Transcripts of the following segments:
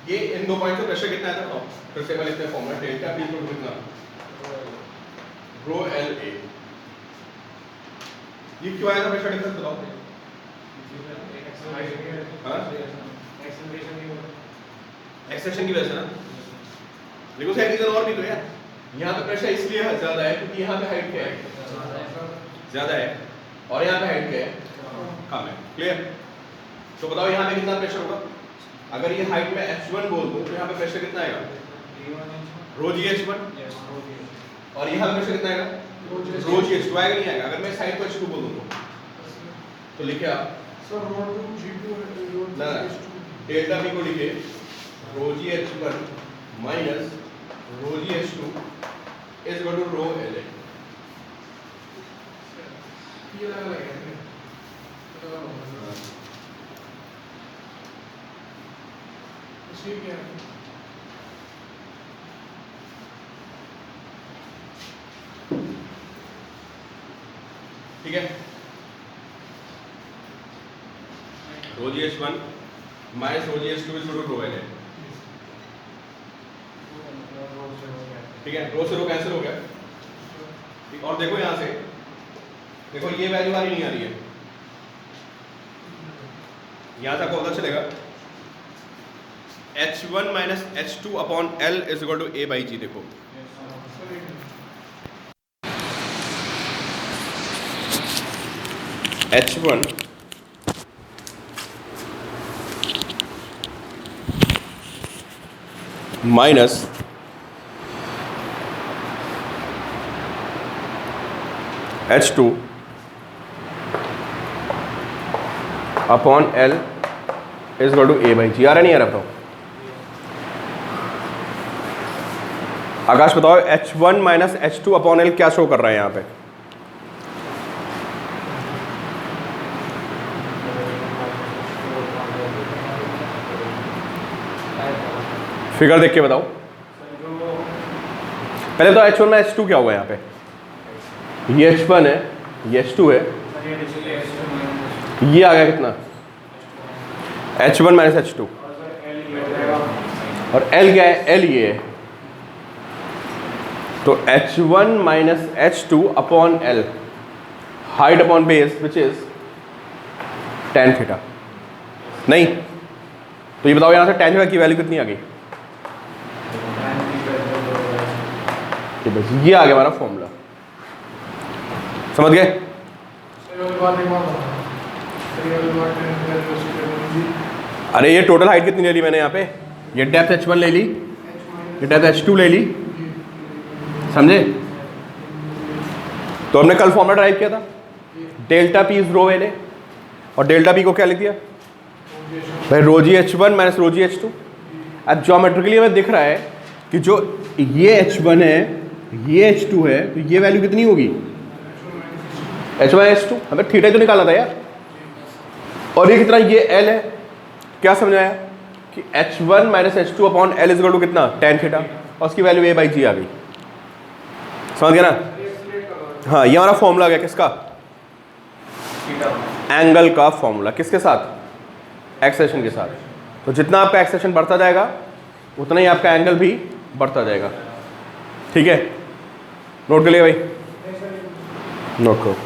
ये इन दो पॉइंट से प्रेशर कितना है बताओ। फिर से पहले इसमें formula delta P equal to कितना, रो एल ए। ये क्यों आया था प्रेशर डिफरेंस बताओ। हाँ एक्सेशन की वजह से ना। देखो सही रीजन और भी तो यार, यहाँ पे प्रेशर इसलिए ज्यादा है क्योंकि यहाँ पे हाइट क्या है, ज्यादा है, और यहाँ पे हाइट क्या है, कम है। क्लियर। तो बताओ यहाँ पे कितना प्रेशर होगा। अगर ये हाइट में h1 बोल दूं तो यहाँ पे प्रेशर कितना आएगा, रो जी h1, और यहाँ पे प्रेशर कितना आएगा, रो जी h2 आएगा नहीं आएगा। अगर मैं साइड को h2 बोल दूं तो लिखे आप सर रो टू g2 ना डेल्टा p को लिखे rho g h1 minus rho g h2 is equal to rho l a. ये लगा है ठीक है। ठीक है, rho g h1 minus rho g h2 is equal to rho l a. ठीक है, रो से रो कैंसिल हो गया। ठीक, और देखो यहां से देखो ये वैल्यू आ रही नहीं आ रही है, यहां तक पता चलेगा h1 minus h2 upon l is equal to a by g. देखो h1 minus h2 upon l is equal to a by g. आ रहा नहीं आ रहा बताओ। आकाश बताओ h1 minus h2 upon l क्या शो कर रहा है यहाँ पे। फिगर देख के बताओ। पहले तो h1 में h2 क्या होगा यहाँ पे, ये h1 है, ये h2 है, ये आ गया कितना h1 माइनस h2, और l क्या है, l ये है। तो h1 minus h2 upon l, height upon base which is tan theta. नहीं तो ये बताओ यहाँ से tan थीटा की वैल्यू कितनी आ गई। तो बस ये आ गया हमारा फॉर्मूला, समझ गए। अरे ये टोटल हाइट कितनी ले ली मैंने यहाँ पे, ये डेप्थ h1 ले ली, ये डेप्थ h2 ले ली, समझे। तो हमने कल फॉर्मूला ड्राइव किया था, delta P is row l ए, और डेल्टा पी को क्या लिख दिया भाई, रो g h1 minus rho g h2। अब ज्योमेट्रिकली हमें दिख रहा है कि जो ये h1 है, ये h2 है, तो ये वैल्यू कितनी होगी, h1 h2। हमें थीटा तो निकालना था यार, और ये कितना, ये l है। क्या समझ आया कि h1 minus h2 upon l is equal to कितना, tan थीटा, और उसकी वैल्यू a बाई जी आ गई। समझ गया ना। हाँ, ये हमारा फॉर्मूला आ गया किसका, एंगल का फॉर्मूला। किसके साथ, एक्सेशन के साथ। तो जितना आपका एक्सेशन बढ़ता जाएगा उतना ही आपका एंगल भी बढ़ता जाएगा। ठीक है, नोट कर लिया भाई, नोट करो।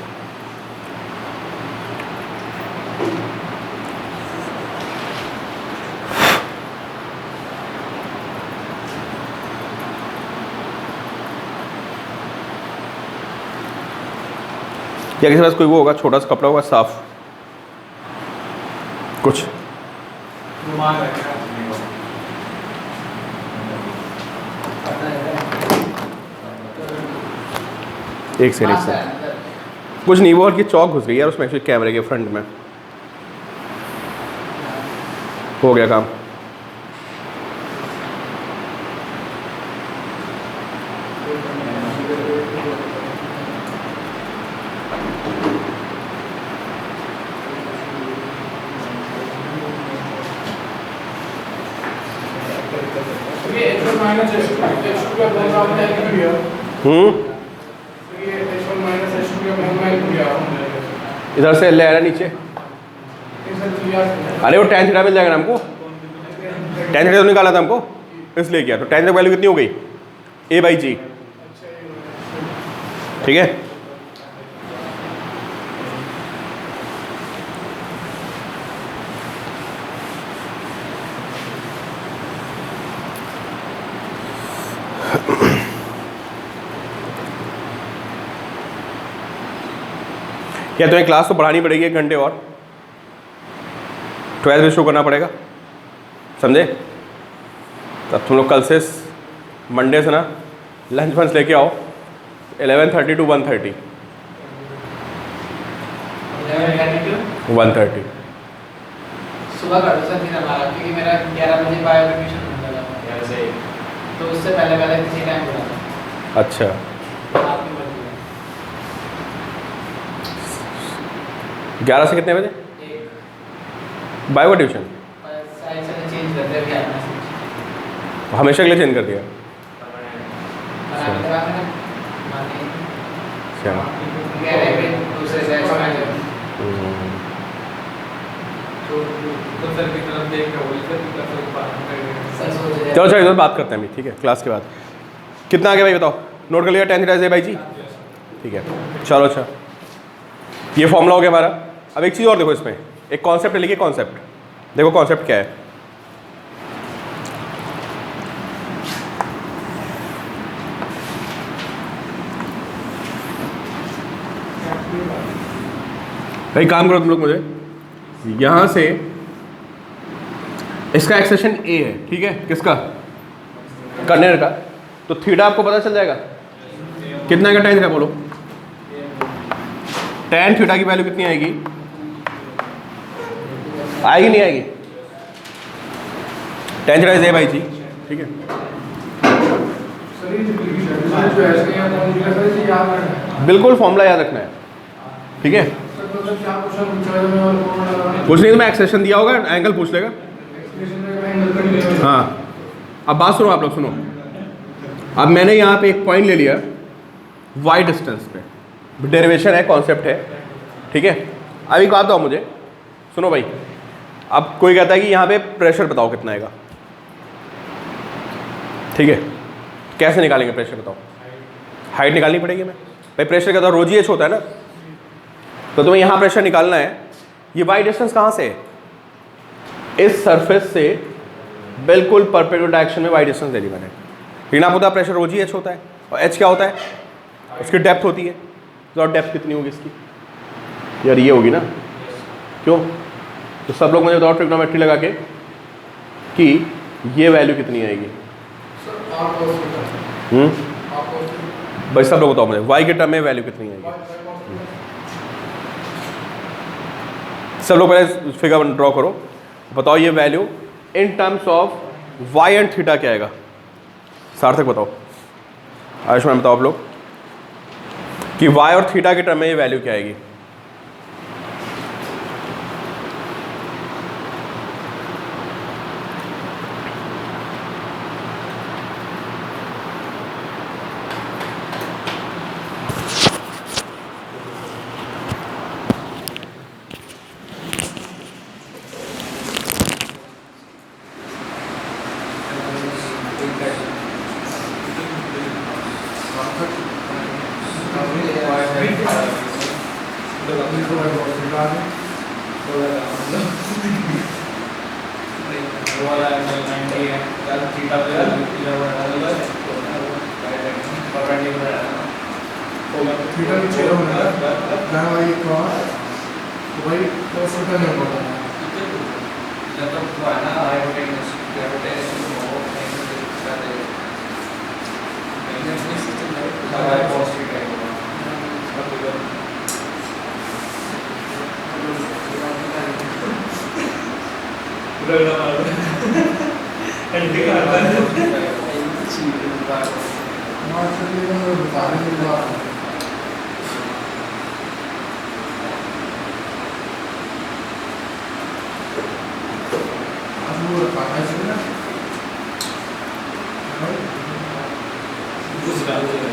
या किसी पास कोई वो होगा, छोटा सा कपड़ा होगा साफ कुछ, एक से कुछ नहीं, वो की चौक घुस गई यार उसमें एक्चुअली कैमरे के फ्रंट में। हो गया काम। इधर से ले आ रहा नीचे। अरे वो tan थीटा मिल जाएगा ना हमको। टेन थीटा निकाला था हमको, इसलिए किया। तो टेन थीटा वैल्यू कितनी हो गई? a/g, ठीक है। क्या तुम्हें क्लास तो बढ़ानी पड़ेगी 1 घंटे और, 12 शो करना पड़ेगा, समझे? तब तुम लोग कल से मंडे से ना लंच वंच लेके आओ 11:30 to 1:30। 1:30 सुबह कर दो सर फिर हमारा, क्योंकि मेरा 11 बजे बायो एडमिशन होने वाला है, 11 से, तो उससे पहले किसी टाइम बुला दो। अच्छा, आपकी मर्जी है। 11 से कितने बजे? एक बायो का ट्यूशन साइड से चेंज कर दे, क्या है हमेशा के लिए चेंज कर दिया? अच्छा, कह रहे हैं कि दूसरे साइड से मैं करूं। तो सर की तरफ देख के बोल सर की तरफ बात करेंगे, सर सोच रहे हैं। चलो इधर बात करते हैं अभी, ठीक है, क्लास के बाद। कितना आ गया भाई बताओ, नोट कर लिया टेन थीटा भाई जी? ठीक है, चलो अच्छा, ये फॉर्मूला हो गया हमारा। अब एक चीज़ और देखो, इसमें एक कॉन्सेप्ट लिखिए, कॉन्सेप्ट देखो, कॉन्सेप्ट क्या है। भाई काम करो तुम लोग, मुझे यहाँ से इसका एक्सप्रेशन ए है, ठीक है, किसका? कर्नेल का। तो थीटा आपको पता चल जाएगा कितना का टेन थीटा, बोलो टेन थीटा की वैल्यू कितनी आएगी? आएगी नहीं आएगी? Tan theta is a by g, ठीक है। सर ये जो ऐसे याद रखना है, बिल्कुल फॉर्मूला याद रखना है, ठीक है। सर मतलब क्या क्वेश्चन पूछा है और कौन लगाना कुछ नहीं तो मैं एक्सप्रेशन दिया होगा, एंगल पूछ लेगा। एक्सप्रेशन में एंगल कर लिया। हाँ, अब बात सुनो आप लोग, सुनो। अब मैंने यहाँ पे एक पॉइंट ले लिया वाई डिस्टेंस पे, डेरिवेशन है, कॉन्सेप्ट है, ठीक है। अब एक बात बताओ मुझे, सुनो भाई, अब कोई कहता है कि यहाँ पे प्रेशर बताओ कितना आएगा, ठीक है, कैसे निकालेंगे प्रेशर बताओ? हाइट निकालनी पड़ेगी हमें भाई, प्रेशर का तो रोज ही एच होता है ना, तो तुम्हें यहाँ प्रेशर निकालना है। ये वाई डिस्टेंस कहाँ से है? इस सरफेस से बिल्कुल परपेंडिकुलर डायरेक्शन में वाई डिस्टेंस दे दी मैंने, लेकिन आपको पता है प्रेशर रोज ही एच होता है, और एच क्या होता है? उसकी डेप्थ होती है। तो और डेप्थ कितनी होगी इसकी? यार ये होगी ना, क्यों? तो सब लोग मुझे बताओ ट्रिग्नोमेट्री लगा के कि ये वैल्यू कितनी आएगी। सर और भाई सब लोग बताओ मुझे वाई के टर्म में वैल्यू कितनी आएगी। सब लोग पहले फिगर ड्रॉ करो, बताओ ये value in terms of y and theta क्या आएगा। सार्थक बताओ, आयुष्मान बताओ आप लोग कि वाई और थीटा के टर्म में ये वैल्यू क्या आएगी। थीटा भी 6 होने का जहाँ भाई क्रॉस तो भाई क्रॉस होता नहीं होगा।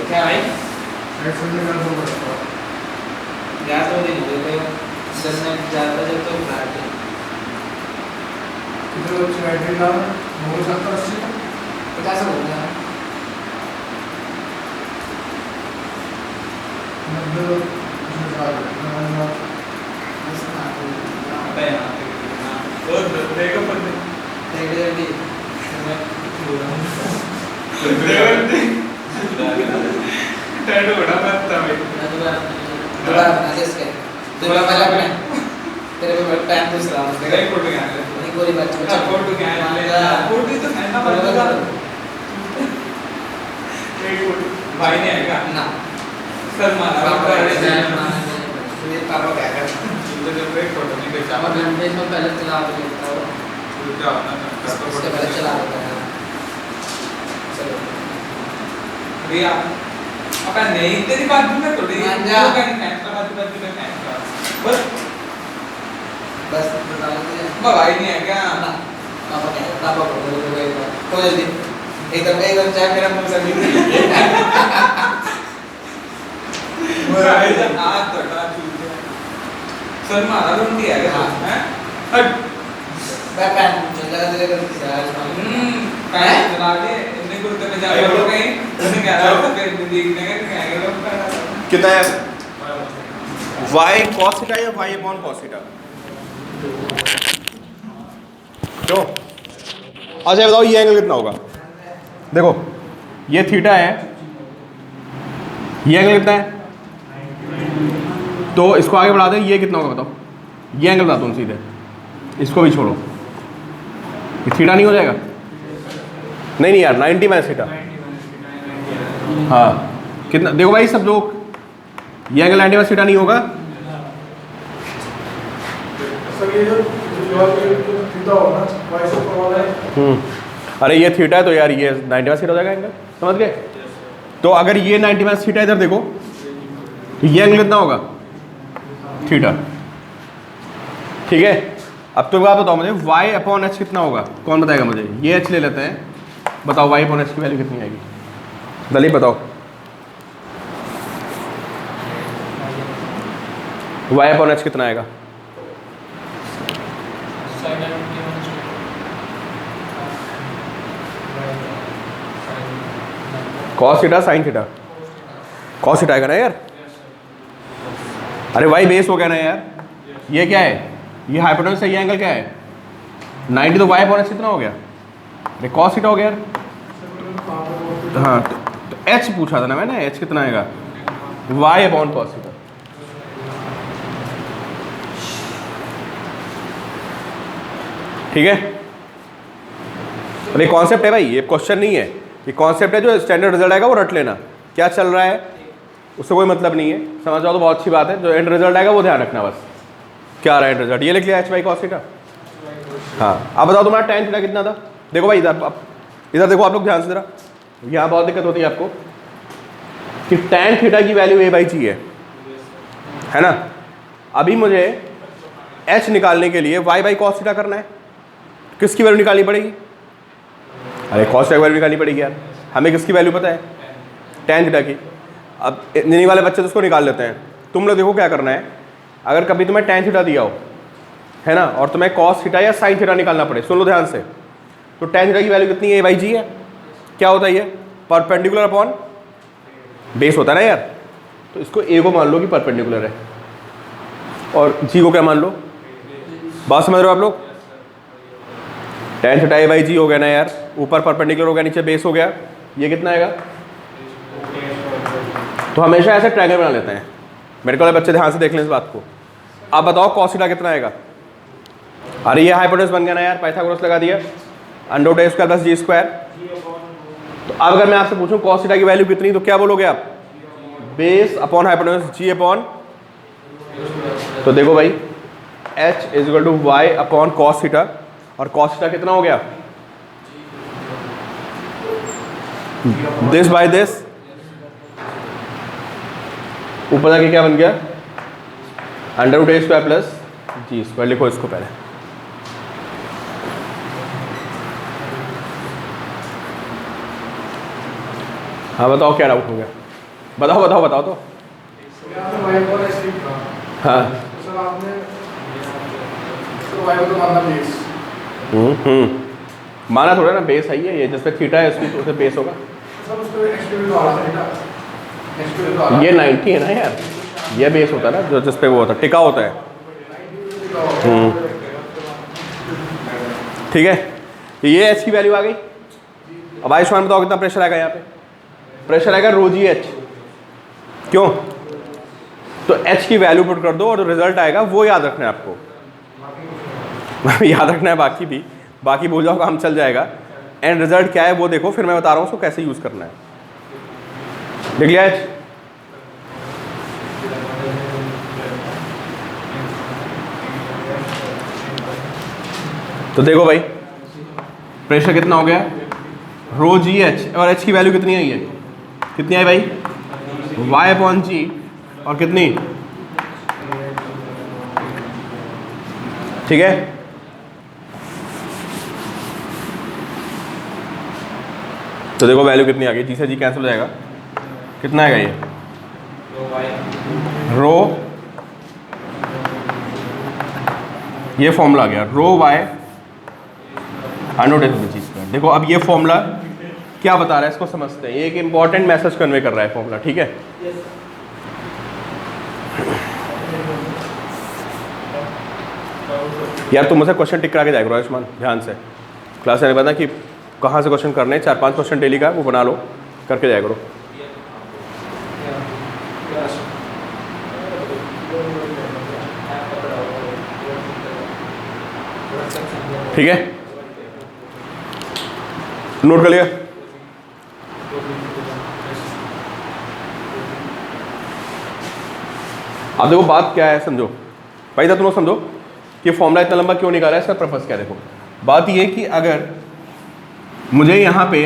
क्या भाई? गैस तो नहीं देते, जब मैं ज़्यादा जब तो फ्लैट है। कितने बच्चे बैठे हैं? मोबाइल 70-80 50 बोलते हैं 90 इसमें साल आता है यहाँ पे और देखो पर टैटू बड़ा बनता है दोबारा बना दे इसके दोबारा पहला बना तेरे पे टाइम दूसरा देखा एक फोटो क्या है नहीं कोई बात अच्छा फोटो क्या है फोटो तो है ना बड़ा एक फोटो भाई ने है क्या ना सर मारा ये पापा क्या कर तो जब एक फोटो नहीं बेचा पापा घंटे में पहले चला लेता हो तो क्या होता है उसके पहले चला लेता है चलो भैया अपन नहीं तेरी बात भी मैं थोड़ी मान जा। कहीं फैसला बात में फैसला बस बस बता दे भाई नहीं है क्या ना पापा क्या पापा को बोलो तो जल्दी एकदम चाय मेरा मुंह से निकल भाई हाथ तोड़ा चूते सर मारा रोंडी है क्या हैं हट मैं पैन चल लगा तेरे को यार पैन चला दे इतने कुर्ते में जा रहे हो कहीं उन्हें क्या रहा था फिर देखने का क्या है लोग कितना है y cos थीटा या y अपॉन cos थीटा क्यों अच्छा बताओ ये एंगल कितना होगा देखो ये थीटा है ये एंगल कितना है तो इसको आगे बढ़ा दें ये कितना होगा बताओ ये एंगल बताता हूँ सीधे इसको भी छोड़ो ये थीटा नहीं हो जाएगा नहीं नहीं यार 90 माइनस थीटा हाँ कितना देखो भाई सब लोग ये एंगल 90 माइनस थीटा नहीं होगा सर ये जो थीटा हो ना वाई से ऊपर वाला है अरे ये थीटा है तो यार ये 90 माइनस थीटा हो जाएगा एंगल समझ गए तो अगर ये 90 माइनस थीटा इधर देखो तो ये एंगल कितना होगा थीटा ठीक है अब तो बात बताओ मुझे y अपॉन एच कितना होगा कौन बताएगा मुझे ये h ले लेते हैं बताओ y अपॉन एच की वैल्यू कितनी आएगी दलीप बताओ y अपॉन एच कितना आएगा cos theta sine theta cos theta आएगा ना यार अरे y बेस हो गया ना यार ये क्या है ये हाइपोटेन्यूस है ये एंगल क्या है 90 तो y अपॉन एच कितना हो गया अरे कॉस थीटा हो गया यार हाँ तो h पूछा था ना मैंने h कितना आएगा y अपॉन कॉस थीटा ठीक है अरे कॉन्सेप्ट है भाई ये क्वेश्चन नहीं है ये कॉन्सेप्ट है जो स्टैंडर्ड रिजल्ट आएगा वो रट लेना क्या चल रहा है उससे कोई मतलब नहीं है समझ जाओ तो बहुत अच्छी बात है जो एंड रिजल्ट आएगा वो ध्यान रखना बस क्या आ रहा है एंड रिजल्ट ये लिख लिया एच बाई कॉस थीटा हाँ अब बताओ तुम्हारा tan थीटा कितना था देखो भाई इधर देखो आप लोग ध्यान से जरा यहाँ बहुत दिक्कत होती है आपको कि tan थीटा की वैल्यू a बाई जी है ना अभी मुझे h निकालने के लिए y बाई कॉस थीटा करना है किसकी वैल्यू निकालनी पड़ेगी अरे कॉस थीटा की वैल्यू निकालनी पड़ेगी यार हमें किसकी वैल्यू पता है tan थीटा की अब इंजीनियरिंग वाले बच्चे तो उसको निकाल लेते हैं तुम लोग देखो क्या करना है अगर कभी तुम्हें tan थीटा दिया हो है ना और तुम्हें cos थीटा या sin थीटा निकालना पड़े सुन लो ध्यान से तो tan थीटा की वैल्यू कितनी है a बाई जी है क्या होता है ये परपेंडिकुलर अपॉन बेस होता है ना यार तो इसको a को मान लो कि परपेंडिकुलर है और g को क्या मान लो बात समझ रहे हो आप लोग tan थीटा a बाई जी हो गया ना यार ऊपर परपेंडिकुलर हो गया नीचे बेस हो गया ये कितना आएगा तो हमेशा ऐसे ट्रायंगल बना लेते हैं मेरे को वाले बच्चे ध्यान से देख लें इस बात को अब बताओ cos थीटा कितना आएगा अरे ये हाइपोटेन्यूस बन गया ना यार पाइथागोरस लगा दिया under root a square plus g square तो अब अगर मैं आपसे पूछूं cos थीटा की वैल्यू कितनी तो क्या बोलोगे आप base upon hypotenuse g upon तो देखो भाई h is equal to y upon cos theta और cos थीटा कितना हो गया दिस बाय दिस ऊपर जाके क्या बन गया under root a square plus g square लिखो इसको पहले हाँ बताओ क्या डाउट हो गया बताओ बताओ बताओ तो आपने वाई पर ऐसे ही कहा हाँ तो सर आपने तो वाई को तो मानना बेस माना थोड़ा ना बेस है ये जिस पे थीटा है उसकी उसे बेस होगा। सब उसको एक्सक्यूट हो रहा था एक्सक्यूट हो रहा ये 90 है ना यार, ये बेस होता है ना जो जिस पे वो होता है, टिका होता है। ठीक है, ये एच की वैल्यू आ गई। अब आयुष्मान बताओ कितना प्रेशर आएगा यहाँ पे? प्रेशर आएगा रो जी एच। क्यों? तो एच की वैल्यू पुट कर दो और रिजल्ट आएगा वो याद रखना है आपको। याद रखना है, बाकी भूल जाओ काम चल जाएगा। एंड रिजल्ट क्या है वो देखो, फिर मैं बता रहा हूँ उसको कैसे यूज करना है। देख लिया एच? तो देखो भाई प्रेशर कितना हो गया, रो जी एच, और एच की वैल्यू कितनी आई है? कितनी आई भाई? वाई अपॉन जी, और कितनी? ठीक है, तो देखो वैल्यू कितनी आ गई, जी से जी कैंसिल हो जाएगा, कितना आएगा ये? रो, ये फॉर्मूला आ गया रो Y under root g square. देखो अब ये फॉर्मूला क्या बता रहा है इसको समझते हैं। ये एक इंपॉर्टेंट मैसेज कन्वे कर रहा है फॉर्मूला, ठीक है? यार तुम मुझसे क्वेश्चन टिक करा के जाएगा आयुष्मान, ध्यान से। क्लास में पता कि कहाँ से क्वेश्चन करने, 4-5 क्वेश्चन डेली का वो बना लो, करके जाया करो। ठीक है, नोट कर लिया? अब देखो बात क्या है, समझो भाई, तो तुम समझो कि फॉर्मूला इतना लंबा क्यों निकाला है, इसका पर्पस क्या है। देखो बात ये कि अगर मुझे यहाँ पे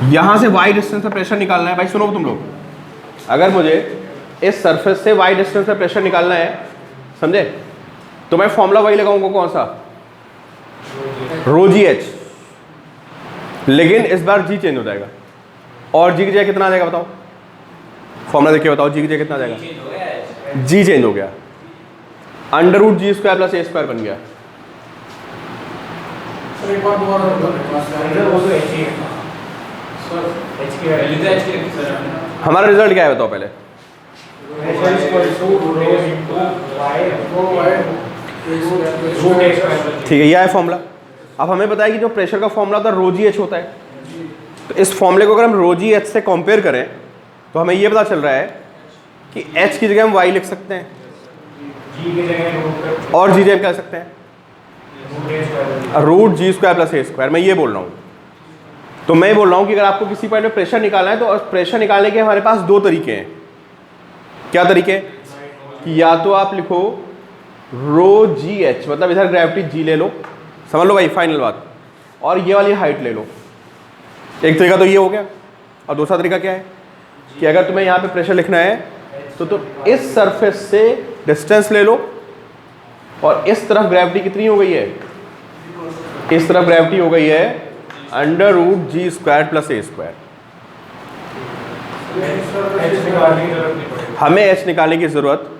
यहाँ से y डिस्टेंस पे प्रेशर निकालना है, भाई सुनो तुम लोग, अगर मुझे इस सरफेस से y डिस्टेंस पे प्रेशर निकालना है, समझे, तो मैं फॉर्मूला वही लगाऊंगा, कौन सा? रो जी एच। लेकिन इस बार जी चेंज हो जाएगा, और जी की जगह कितना आ जाएगा बताओ? फॉर्मूला देख के बताओ, जी की जगह कितना आ जाएगा? जी चेंज हो गया, under root g square plus a square बन गया। सर एक बार दोबारा हमारा रिजल्ट क्या है बताओ पहले? ठीक है, यह है फॉर्मूला। अब हमें पता है कि जो प्रेशर का फॉर्मूला होता है रो जी एच होता है। तो इस फॉर्मूले को अगर हम रो जी एच से कंपेयर करें तो हमें यह पता चल रहा है कि एच की जगह हम वाई लिख सकते हैं, और जी जगह क्या सकते हैं? Root g square plus a square. मैं ये बोल रहा हूँ, तो मैं बोल रहा हूँ कि अगर आपको किसी पॉइंट में प्रेशर निकालना है तो प्रेशर निकालने के हमारे पास दो तरीके हैं। क्या तरीके? कि या तो आप लिखो रो जी एच, मतलब इधर ग्रेविटी जी ले लो, समझ लो भाई फाइनल बात, और ये वाली हाइट ले लो। एक तरीका तो ये हो गया, और दूसरा तरीका क्या है कि अगर तुम्हें यहाँ पे प्रेशर लिखना है तो तुम इस सरफेस से डिस्टेंस ले लो, और इस तरफ ग्रेविटी कितनी हो गई है? इस तरफ ग्रेविटी हो गई है under root g square plus a square. हमें एच निकालने की जरूरत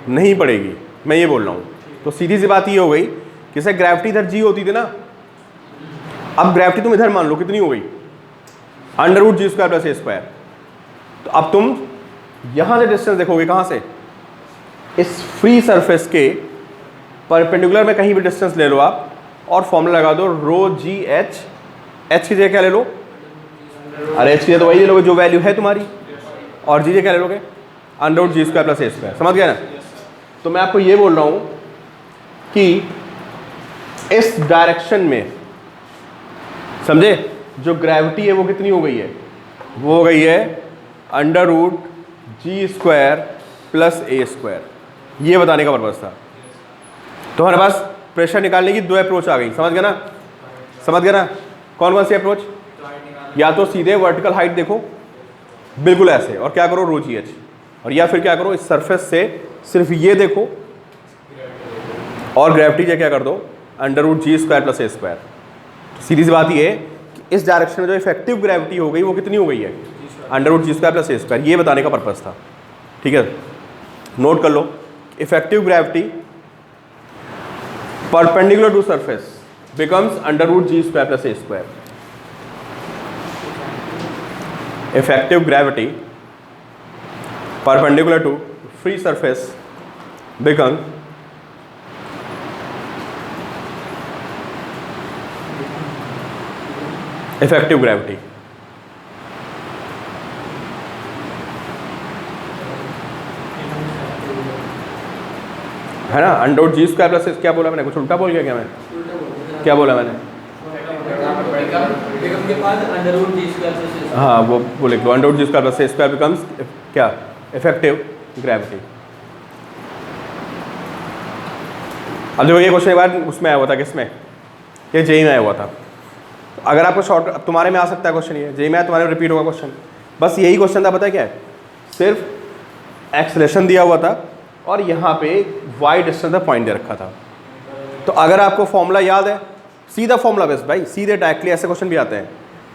नहीं पड़ेगी, मैं ये बोल रहा हूँ। तो सीधी सी बात ये हो गई, जैसे ग्रेविटी इधर जी होती थी ना, अब ग्रेविटी तुम इधर मान लो कितनी हो गई? Under root g square plus a square. तो अब तुम यहां से डिस्टेंस देखोगे, कहां से? इस फ्री सरफेस के परपेंडिकुलर में कहीं भी डिस्टेंस ले लो आप, और फॉर्मूला लगा दो रो जी एच। एच की जगह क्या ले लो? अरे एच की जगह तो वही ले लोगे जो वैल्यू है तुम्हारी, और जी जगह क्या ले लोगे? Under root g square plus a square. समझ गया ना? तो मैं आपको ये बोल रहा हूं कि इस डायरेक्शन में, समझे, जो ग्रेविटी है वो कितनी हो गई है? वो हो गई है under root g square plus a square. ये बताने का पर्पज था। तो हमारे पास प्रेशर निकालने की दो अप्रोच आ गई। समझ गया ना? समझ गया ना? कौन कौन सी अप्रोच? या तो सीधे वर्टिकल हाइट देखो बिल्कुल ऐसे, और क्या करो? रो जी एच। और या फिर क्या करो? इस सरफेस से सिर्फ ये देखो, और ग्रेविटी क्या कर दो? Under root g square plus a square. सीधी सी बात ये है कि इस डायरेक्शन में जो इफेक्टिव ग्रेविटी हो गई वो कितनी हो गई है? Under root g square plus a square. ये बताने का पर्पज था। ठीक है, नोट कर लो, effective gravity perpendicular to surface becomes under root g square plus a square. Effective gravity perpendicular to free surface becomes effective gravity. है ना, under root g square plus क्या बोला मैंने, कुछ उल्टा बोल गया क्या मैं, क्या बोला मैंने? बेगम के पास under root g square plus हाँ वो लिख लो, under root g square plus a square becomes क्या, इफेक्टिव ग्रेविटी। अब देखो ये क्वेश्चन एक बार उसमें आया हुआ था, किसमें, ये जेई में आया हुआ था। तो अगर आपको शॉर्ट, तुम्हारे में आ सकता है क्वेश्चन, ये जेई में तुम्हारे में रिपीट होगा क्वेश्चन। बस यही क्वेश्चन था, पता है क्या है, सिर्फ एक्सेलेरेशन दिया हुआ था और यहाँ पे वाई डिस्टेंस का पॉइंट दे रखा था। तो अगर आपको फॉर्मूला याद है, सीधा फॉर्मूला बेस्ट भाई, सीधे डायरेक्टली ऐसे क्वेश्चन भी आते हैं।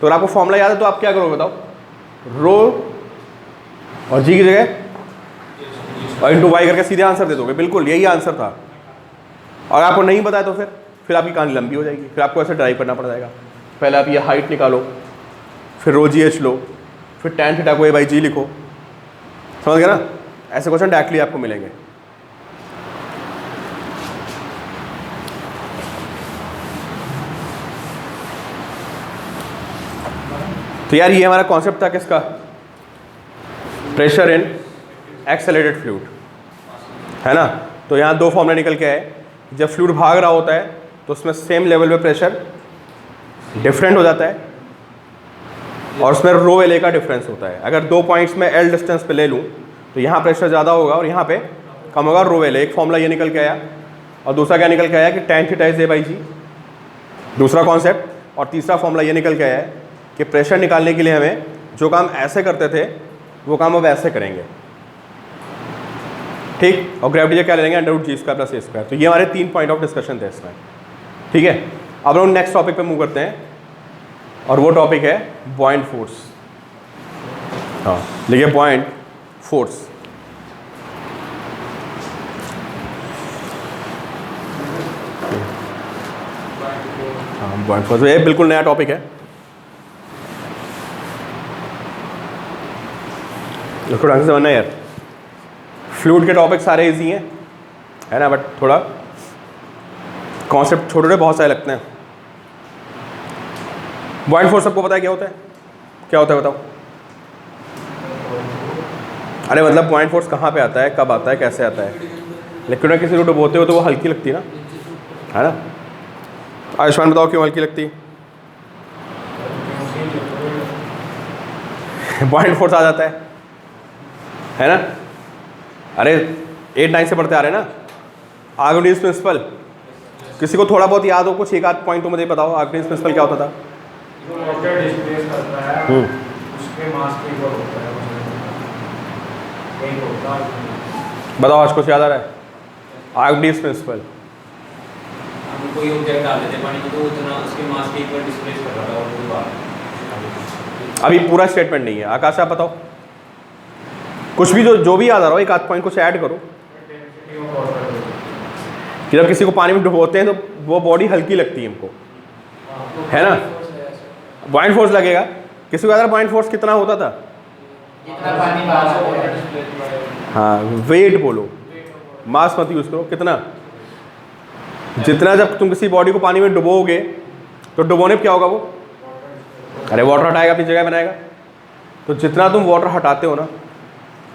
तो अगर आपको फॉर्मूला याद है तो आप क्या करोगे बताओ, रो और जी की जगह और इंटू वाई करके सीधे आंसर दे दोगे, बिल्कुल यही आंसर था। और आपको नहीं पता है तो फिर आपकी कहानी लंबी हो जाएगी, फिर आपको ऐसे ड्राइव करना पड़ जाएगा। पहले आप ये हाइट निकालो, फिर रो जी एच लो, फिर tan थीटा को ए बाई जी लिखो, समझ गए ना। ऐसे क्वेश्चन डायरेक्टली आपको मिलेंगे। तो यार ये हमारा कॉन्सेप्ट था किसका, प्रेशर इन एक्सेलरेटेड फ्लूइड, है ना। तो यहाँ दो फॉर्मूला निकल के आए, जब फ्लूइड भाग रहा होता है तो उसमें सेम लेवल पे प्रेशर डिफरेंट हो जाता है और उसमें रो एल ए का डिफरेंस होता है। अगर दो पॉइंट्स में एल डिस्टेंस पे ले लूँ तो यहाँ प्रेशर ज़्यादा होगा और यहाँ पे कम होगा, रो एल ए। एक फॉर्मूला ये निकल के आया और दूसरा क्या निकल के आया कि tan theta is a by g, दूसरा कॉन्सेप्ट। और तीसरा फॉर्मूला ये निकल के आया है कि प्रेशर निकालने के लिए हमें जो काम ऐसे करते थे वो काम अब ऐसे करेंगे, ठीक। और ग्रेविटी क्या ले लेंगे, under root g square plus a square. तो ये हमारे 3 पॉइंट ऑफ डिस्कशन थे इसमें, ठीक है। अब हम नेक्स्ट टॉपिक पे मूव करते हैं और वो टॉपिक है बॉइंट फोर्स। हाँ लिखिए बॉइंट फोर्स। हाँ बॉइंट फोर्स, ये बिल्कुल नया टॉपिक है, इसको ढंग से समझना यार। फ्लूइड के टॉपिक सारे इजी हैं, है ना, बट थोड़ा कॉन्सेप्ट छोटे छोटे बहुत सारे लगते हैं। बॉइंट फोर्स सबको पता है क्या होता है, क्या होता है बताओ। अरे मतलब पॉइंट फोर्स कहाँ पे आता है, कब आता है, कैसे आता है। लिक्विड में किसी को डुबोते हो तो वो हल्की लगती है ना, है ना। आयुष्मान बताओ क्यों हल्की लगती है। पॉइंट फोर्स आ जाता है ना। अरे 8-9 से पढ़ते आ रहे हैं ना, आर्किमिडीज प्रिंसिपल। किसी को थोड़ा बहुत याद हो कुछ, एक आध पॉइंट तो मुझे बताओ, आर्किमिडीज प्रिंसिपल क्या होता था। जो वाटर डिस्प्लेस करता है उसके मास के ऊपर होता है, बताओ आज कुछ याद आ रहा है, आर्किमिडीज प्रिंसिपल। हम कोई ऑब्जेक्ट डाल देते पानी में तो उतना उसके मास के ऊपर डिस्प्लेस कर रहा था और वो बात। अभी पूरा स्टेटमेंट नहीं है, आकाश आप बताओ कुछ भी, जो भी याद आ रहा हो, एक आध पॉइंट कुछ ऐड करो। कि जब किसी को पानी में डुबोते हैं तो वो बॉडी हल्की लगती है हमको, है ना। बॉइंट फोर्स लगेगा, किसी को याद है बॉइंट फोर्स कितना होता था, जितना पानी बाहर आ गया। हाँ वेट बोलो, मास मत यूज करो, कितना, जितना। जब तुम किसी बॉडी को पानी में डुबोगे तो डुबोने पे क्या होगा वो, अरे वाटर हटाएगा, अपनी जगह बनाएगा। तो जितना तुम वाटर हटाते हो ना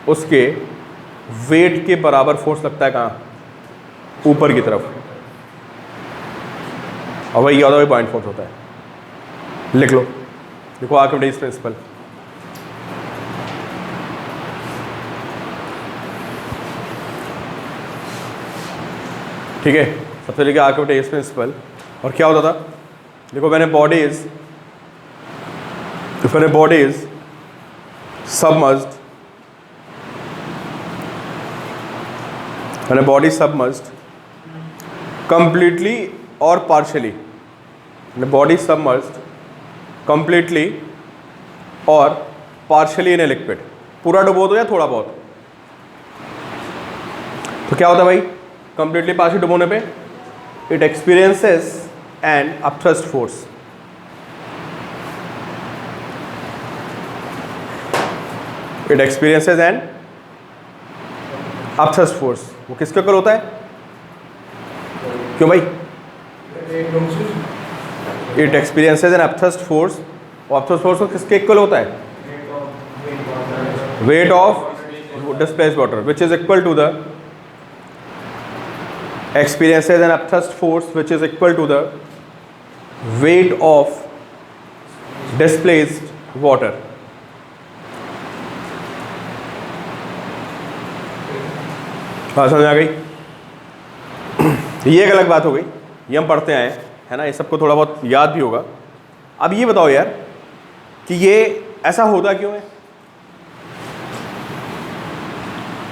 उसके वेट के बराबर फोर्स लगता है कहाँ, ऊपर की तरफ। और वही याद हो, पॉइंट फोर्स होता है। लिख लो, देखो आर्किमिडीज प्रिंसिपल। ठीक है, सबसे लेके आर्किमिडीज प्रिंसिपल। और क्या होता था, देखो मैंने bodies submerged, when a body is submerged completely or partially, when a body is submerged completely or partially in a liquid, पूरा डुबो दो या थोड़ा बहुत, तो क्या होता है भाई, completely partially डुबोने पे it experiences an upthrust force. It experiences an upthrust force. वो किसके इक्वल होता है? क्यों भाई? It experiences an upthrust force, और अपथ्रस्ट फोर्स को किसके इक्वल होता है? Weight of displaced water, which is equal to the experiences an upthrust force which is equal to the weight of displaced water. बात समझ आ गई? ये एक अलग बात हो गई, ये हम पढ़ते आए है ना, ये सबको थोड़ा बहुत याद भी होगा। अब ये बताओ यार कि ये ऐसा होता क्यों है?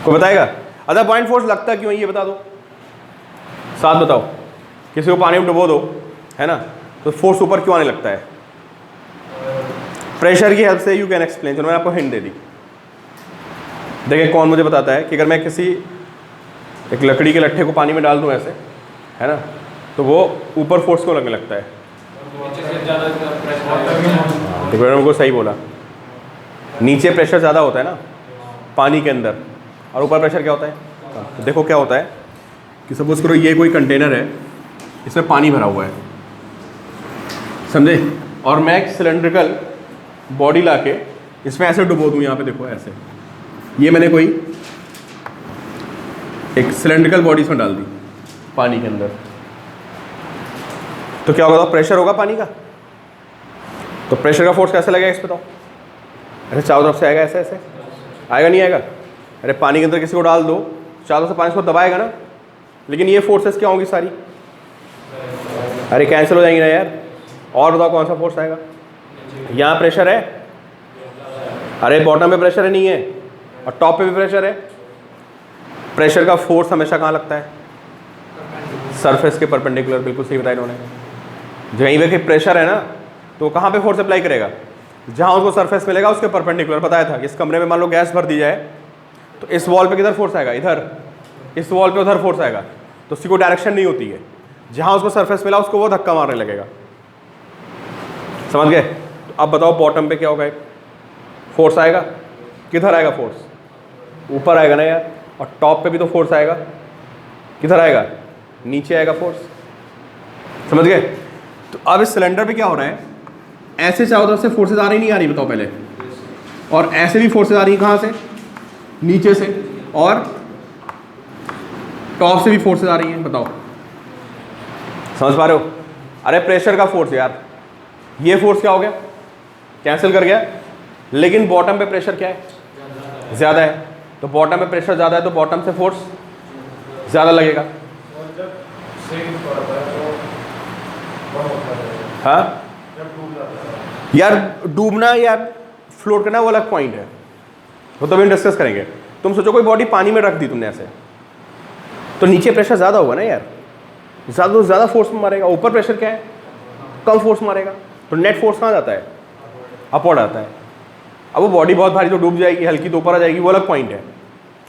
को बताएगा? अदर पॉइंट फोर्स लगता क्यों है ये बता दो, साथ बताओ। किसी को पानी में डुबो दो है ना, तो फोर्स ऊपर क्यों आने लगता है? प्रेशर की हेल्प से यू कैन एक्सप्लेन। चलो मैंने आपको हिंट दे दी। देखिए कौन मुझे बताता है कि अगर मैं किसी एक लकड़ी के लट्ठे को पानी में डाल दूं ऐसे है ना, तो वो ऊपर फोर्स क्यों लगने लगता है? देखो मैंने उनको सही बोला, नीचे प्रेशर ज़्यादा होता है ना पानी के अंदर, और ऊपर प्रेशर क्या होता है? तो देखो क्या होता है कि सपोज करो ये कोई कंटेनर है, इसमें पानी भरा हुआ है, समझे, और मैं एक सिलेंड्रिकल बॉडी लाके इसमें ऐसे डुबो दूँ, यहाँ पे देखो ऐसे, ये मैंने कोई एक सिलेंड्रिकल बॉडी इसमें डाल दी पानी के अंदर, तो क्या होगा? प्रेशर होगा पानी का। तो प्रेशर का फोर्स कैसे लगेगा इस पे? बताओ। ऐसे चारों तरफ से आएगा, ऐसे ऐसे आएगा, नहीं आएगा? अरे पानी के अंदर किसी को डाल दो, चारों से पानी को दबाएगा ना, लेकिन ये फोर्सेस क्या होंगी सारी? अरे कैंसिल हो जाएंगी ना यार। और बताओ कौन सा फोर्स आएगा? यहाँ प्रेशर है, अरे बॉटम पे प्रेशर है नहीं है, और टॉप पे भी प्रेशर है। प्रेशर का फोर्स हमेशा कहाँ लगता है? सरफेस के परपेंडिकुलर। बिल्कुल सही बताया इन्होंने। जहीं पे प्रेशर है ना, तो कहाँ पे फोर्स अप्लाई करेगा? जहाँ उसको सरफेस मिलेगा उसके परपेंडिकुलर। बताया था इस कमरे में मान लो गैस भर दी जाए, तो इस वॉल पे किधर फोर्स आएगा? इधर। इस वॉल पे उधर फोर्स आएगा, तो उसकी कोई डायरेक्शन नहीं होती है। जहाँ उसको सरफेस मिला उसको वो धक्का मारने लगेगा। समझ गए? तो अब बताओ बॉटम पे क्या होगा? एक फोर्स आएगा, किधर आएगा फोर्स? ऊपर आएगा ना यार। और टॉप पे भी तो फोर्स आएगा, किधर आएगा? नीचे आएगा फोर्स। समझ गए? तो अब इस सिलेंडर पे क्या हो रहा है? ऐसे चारों तरफ से फोर्सेज आ रही नहीं आ रही? बताओ पहले। और ऐसे भी फोर्सेज आ रही है, कहाँ से? नीचे से। और टॉप से भी फोर्सेज आ रही हैं। बताओ, समझ पा रहे हो? अरे प्रेशर का फोर्स यार, ये फोर्स क्या हो गया? कैंसिल कर गया। लेकिन बॉटम पे प्रेशर क्या है? ज़्यादा है। तो बॉटम पे प्रेशर ज़्यादा है, तो बॉटम से फोर्स ज़्यादा लगेगा। हाँ यार, डूबना या फ्लोट करना वो अलग पॉइंट है, वो तो हम डिस्कस करेंगे। तुम सोचो कोई बॉडी पानी में रख दी तुमने ऐसे, तो नीचे प्रेशर ज़्यादा होगा ना यार, ज़्यादा तो ज़्यादा फोर्स में मारेगा। ऊपर प्रेशर क्या है? कम फोर्स मारेगा। तो नेट फोर्स कहाँ जाता है? अपवर्ड आता है। अब वो बॉडी बहुत भारी तो डूब जाएगी, हल्की तो ऊपर आ जाएगी, वो अलग पॉइंट है।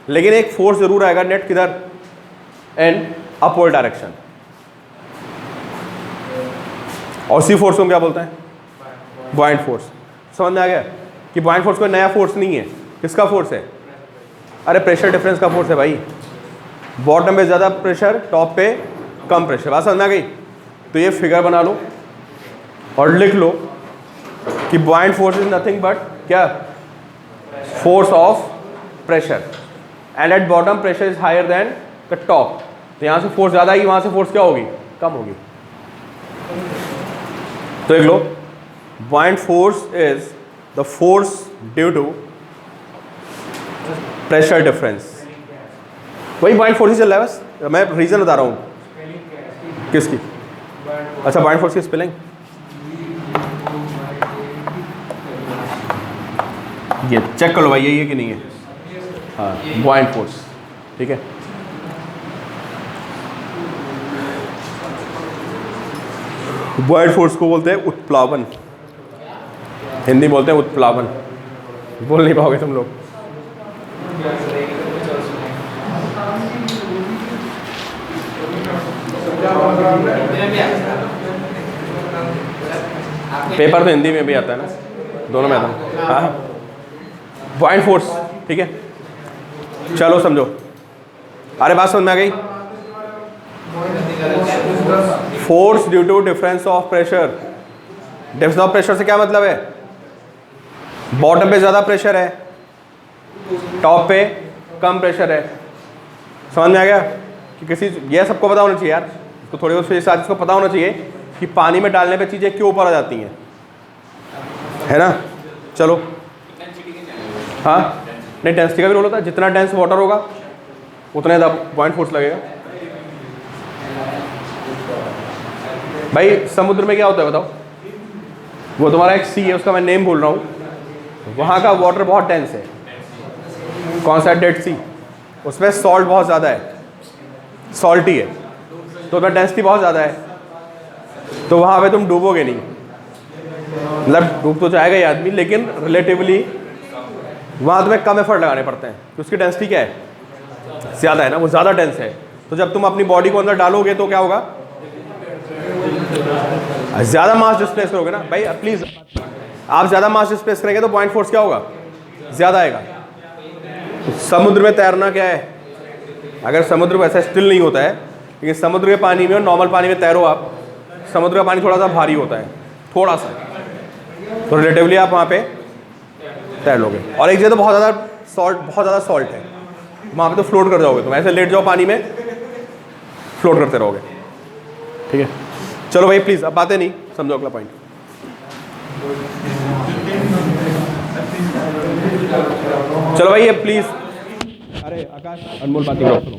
लेकिन एक फोर्स जरूर आएगा नेट, किधर? And upward direction. और उसी फोर्स को हम क्या बोलते हैं? Buoyant force. समझ में आ गया कि बॉयंट फोर्स कोई नया फोर्स नहीं है। किसका फोर्स है? अरे प्रेशर डिफरेंस का फोर्स है भाई। बॉटम पे ज़्यादा प्रेशर, टॉप पे कम प्रेशर। बात समझ में आ गई? तो ये फिगर बना लो और लिख लो कि buoyant force is nothing but क्या? Force of pressure, and at bottom pressure is higher than the top. तो यहाँ से फोर्स ज़्यादा आएगी, वहाँ से फोर्स क्या होगी? कम होगी। तो देख लो, buoyant force is the force due to pressure difference। वही buoyant force ही चल रहा है, बस मैं रीजन बता रहा हूँ। किसकी? अच्छा, buoyant force की स्पेलिंग ये चेक कर लो भाई, यही है कि नहीं है? हाँ, buoyant force। ठीक है, buoyant force को बोलते हैं उत्प्लावन। हिंदी बोलते हैं उत्प्लावन। बोल नहीं पाओगे तुम लोग। पेपर तो हिंदी में भी आता है ना, दोनों में आता है। हाँ, पॉइंट फोर्स, ठीक है। चलो समझो, अरे बात समझ में आ गई। Force due to difference of pressure. Difference of pressure से क्या मतलब है? बॉटम पे ज़्यादा प्रेशर है, टॉप पे कम प्रेशर है। समझ में आ गया कि किसी, यह सबको पता होना चाहिए यार, इसको थोड़ी बहुत फिर साथ इसको पता होना चाहिए कि पानी में डालने पे चीज़ें क्यों ऊपर आ जाती हैं, है ना। चलो, हाँ, नहीं डेंसिटी का भी रोल होता है। जितना डेंस वाटर होगा उतना ज़्यादा पॉइंट फोर्स लगेगा। भाई समुद्र में क्या होता है बताओ? वो तुम्हारा एक सी है, उसका मैं नेम बोल रहा हूँ, वहाँ का वाटर बहुत डेंस है। कौन सा? डेड सी। उसमें सॉल्ट बहुत ज़्यादा है, सॉल्टी है, तो उसमें डेंसिटी बहुत ज़्यादा है, तो वहाँ पे तुम डूबोगे नहीं। मतलब डूब तो जाएगा ही आदमी, लेकिन रिलेटिवली वहाँ तुम्हें कम एफर्ट लगाने पड़ते हैं, क्योंकि उसकी डेंसिटी क्या है? ज़्यादा है ना, वो ज़्यादा डेंस है। तो जब तुम अपनी बॉडी को अंदर डालोगे तो क्या होगा? ज़्यादा मास डिस्प्लेस करोगे ना भाई। प्लीज़, आप ज़्यादा मास डिस्प्लेस करेंगे तो पॉइंट फोर्स क्या होगा? ज़्यादा आएगा। तो समुद्र में तैरना क्या है? अगर समुद्र वैसा स्टिल नहीं होता है, लेकिन समुद्र के पानी में और नॉर्मल पानी में तैरो आप, समुद्र का पानी थोड़ा सा भारी होता है, थोड़ा सा, तो रिलेटिवली आप वहाँ पे तैर लोगे। और एक जगह तो बहुत ज़्यादा सॉल्ट है, वहाँ पे तो फ्लोट कर जाओगे तुम, ऐसे लेट जाओ पानी में, फ्लोट करते रहोगे, ठीक है। चलो भाई प्लीज़, अब बातें नहीं, समझो अगला पॉइंट। चलो भाई ये प्लीज़, अरे आकाश, अनमोल बातें करो, सुनो।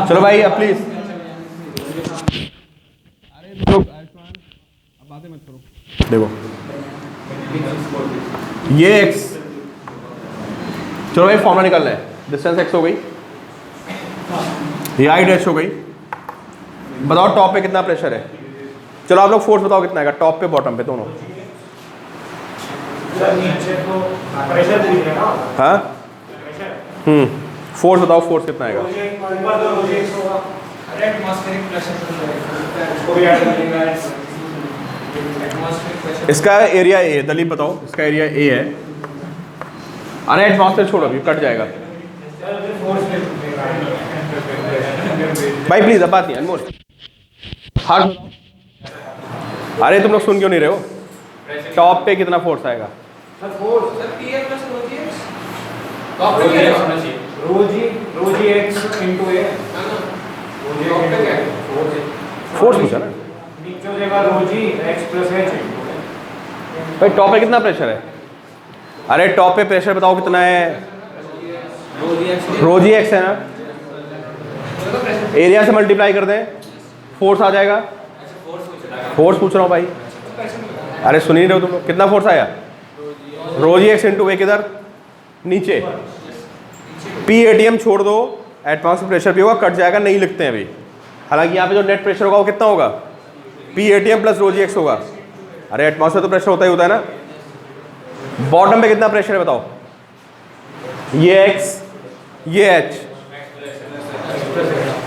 चलो भाई अब प्लीज़, अरे लोग अब बातें मत करो। देखो ये x, चलो भाई फॉर्मूला निकालना है। डिस्टेंस x हो गई, ये हाइट h हो गई। बताओ टॉप पे कितना प्रेशर है? चलो आप लोग फोर्स बताओ कितना आएगा टॉप पे बॉटम पे दोनों? हाँ, फोर्स बताओ, फोर्स कितना आएगा? इसका एरिया ए है, दलीप बताओ, इसका एरिया ए है। अरे एटमॉस्फेयर छोड़ो, अभी कट जाएगा भाई प्लीज, अब बात नहीं। अनमोल हाँ, अरे तुम लोग सुन क्यों नहीं रहे हो? टॉप पे कितना फोर्स आएगा? फोर्स पूछा ना भाई। टॉप पे कितना प्रेशर है? अरे टॉप पे प्रेशर बताओ कितना है? रोजी एक्स है ना, एरिया से मल्टीप्लाई कर दें, फोर्स आ जाएगा। फोर्स पूछ रहा हूँ भाई, अरे सुन ही रहे हो तुम लोग? कितना फोर्स आया? रोजी एक्स इंटू ए, किधर? नीचे। पी एटीएम छोड़ दो, एटमॉस्फेयर प्रेशर भी होगा, कट जाएगा, नहीं लिखते हैं अभी। हालांकि यहाँ पे जो नेट प्रेशर होगा वो कितना होगा? पी एटीएम प्लस रोजी एक्स होगा। अरे एटमॉस्फेयर तो प्रेशर होता ही होता है ना। बॉटम पे कितना प्रेशर है बताओ? ये एक्स, ये एच,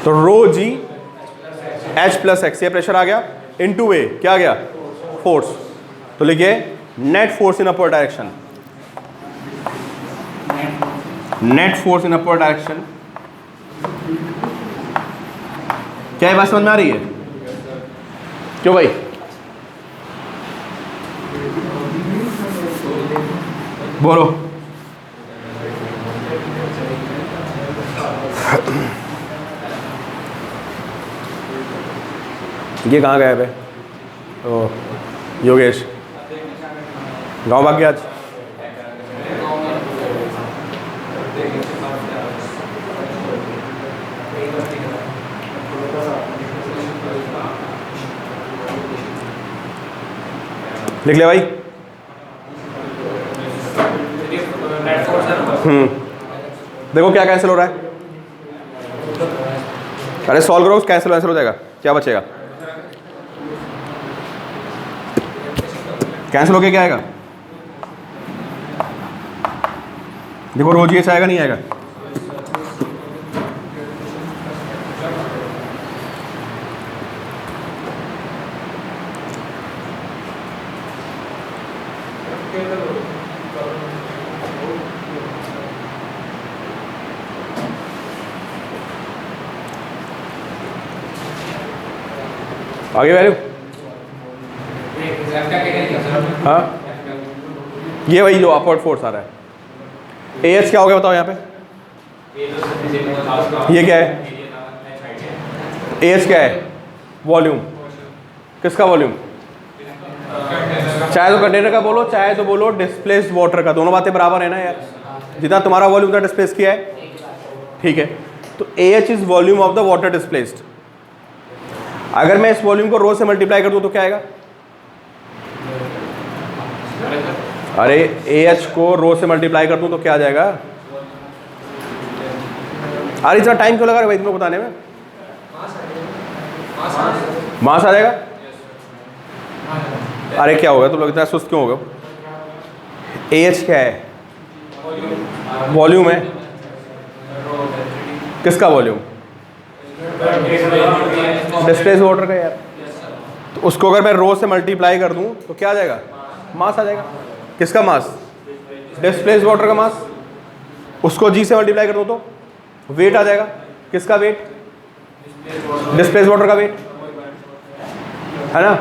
तो रो जी एच प्लस एक्स, ये प्रेशर आ गया, इनटू ए क्या आ गया? फोर्स। तो लिखिए net force in upper direction, net force in upper direction. क्या ये बात समझ में आ रही है? क्यों भाई? बोलो। ये कहाँ गए पे? ओ योगेश गांव भाग गया आज। लिख ले भाई। देखो क्या कैंसिल हो रहा है? अरे सॉल्व करो, कैंसिल वैंसिल हो जाएगा, क्या बचेगा? कैंसिल होके क्या आएगा? देखो रोज ये आएगा नहीं आएगा? आगे वैल्यू एफ का क्या क्या हाँ ये वही जो अपवर्ड फोर्स आ रहा है। AH क्या हो गया बताओ यहाँ पे, ये क्या है? AH क्या है? वॉल्यूम। किसका वॉल्यूम? चाहे तो कंटेनर का बोलो चाहे तो बोलो डिस्प्लेस्ड वाटर का, दोनों बातें बराबर है ना यार। जितना तुम्हारा वॉल्यूम था डिस्प्लेस किया है, ठीक है। तो AH is volume of the water displaced. अगर मैं इस वॉल्यूम को रो से मल्टीप्लाई कर दूं तो क्या आएगा? अरे AH को रो से मल्टीप्लाई कर दूं तो क्या आ जाएगा? अरे इतना टाइम क्यों लगा रहे भाई तुमको बताने में? मास आ जाएगा। अरे क्या होगा तुम लोग इतना सुस्त क्यों हो गए? AH क्या है? वॉल्यूम है। किसका वॉल्यूम? डिस्प्लेस वाटर का यार। तो उसको अगर मैं रो से मल्टीप्लाई कर दूं तो क्या आ जाएगा? मास आ जाएगा। किसका मास? डिस्प्लेस वाटर का मास। उसको G से मल्टीप्लाई कर दूं तो वेट आ जाएगा। किसका वेट? डिस्प्लेस वाटर का वेट, है ना।